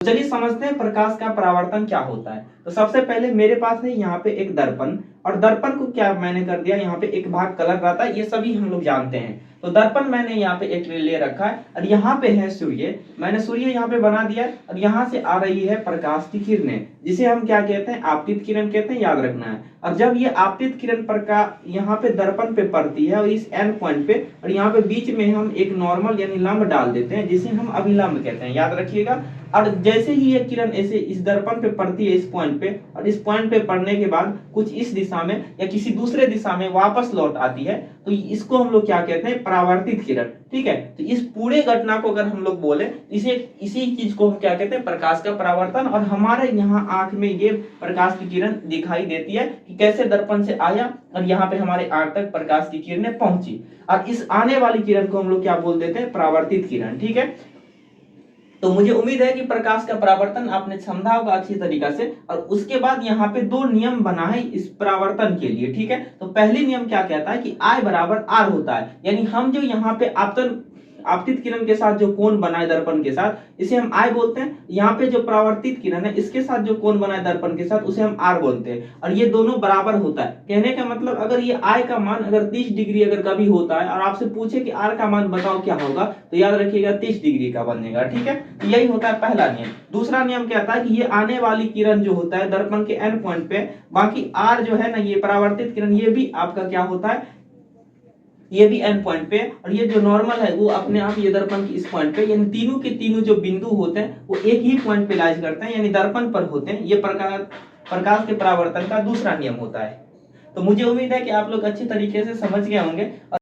चलिए समझते हैं प्रकाश का परावर्तन क्या होता है। तो सबसे पहले मेरे पास है यहाँ पे एक दर्पण, और दर्पण को क्या मैंने कर दिया, यहाँ पे एक भाग कलर रहता है, ये सभी हम लोग जानते हैं। तो दर्पण मैंने यहाँ पे एक ले रखा है, और यहाँ पे है सूर्य, मैंने सूर्य यहाँ पे बना दिया, और यहाँ से आ रही है प्रकाश की किरणें, जिसे हम क्या कहते हैं, आपतित किरण कहते हैं, याद रखना है। और जब ये आपतित किरण प्रकाश यहाँ पे दर्पण पे पड़ती है और इस एंड पॉइंट पे, और यहाँ पे बीच में हम एक नॉर्मल यानी लंब डाल देते हैं, जिसे हम अभिलंब कहते हैं, याद रखिएगा। और जैसे ही ये किरण ऐसे इस दर्पण पे पड़ती है इस पॉइंट पे, और इस पॉइंट पे पड़ने के बाद कुछ इस दिशा में या किसी दूसरे दिशा में वापस लौट आती है, तो इसको हम लोग क्या कहते हैं, परावर्तित किरण। ठीक है, तो इस पूरे घटना को अगर हम लोग बोले, इसे इसी चीज को हम क्या कहते हैं, प्रकाश का परावर्तन। और हमारे यहाँ आंख में ये प्रकाश की किरण दिखाई देती है कि कैसे दर्पण से आया और यहाँ पे हमारे आंख तक प्रकाश की किरणें पहुंची, और इस आने वाली किरण को हम लोग क्या बोल देते हैं, परावर्तित किरण। ठीक है, तो मुझे उम्मीद है कि प्रकाश का परावर्तन आपने समझा होगा अच्छी तरीका से। और उसके बाद यहाँ पे दो नियम बना है इस परावर्तन के लिए। ठीक है, तो पहली नियम क्या कहता है कि I बराबर R होता है, यानी हम जो यहाँ पे आपतित किरण के साथ जो कोण बनाए दर्पण के साथ, इसे हम I बोलते हैं। यहाँ पे जो परावर्तित किरण है इसके साथ जो कोण बनाए दर्पण के साथ, उसे हम R बोलते हैं। और ये दोनों बराबर होता है, कहने का मतलब अगर ये I का मान अगर 30 डिग्री अगर कभी होता है और आपसे पूछे कि R का मान बताओ क्या होगा, तो याद रखिएगा 30 डिग्री का बनेगा। ठीक है, तो यही होता है पहला नियम। दूसरा नियम कहता है कि ये आने वाली किरण जो होता है दर्पण के एंड पॉइंट पे, बाकी R जो है ना, ये परावर्तित किरण, ये भी आपका क्या होता है, ये भी एंड पॉइंट पे, और ये जो नॉर्मल है वो अपने आप ये दर्पण की इस पॉइंट पे, यानी तीनों के तीनों जो बिंदु होते हैं वो एक ही पॉइंट पे लाइज करते हैं, यानी दर्पण पर होते हैं। ये प्रकाश के परावर्तन का दूसरा नियम होता है। तो मुझे उम्मीद है कि आप लोग अच्छी तरीके से समझ गए होंगे।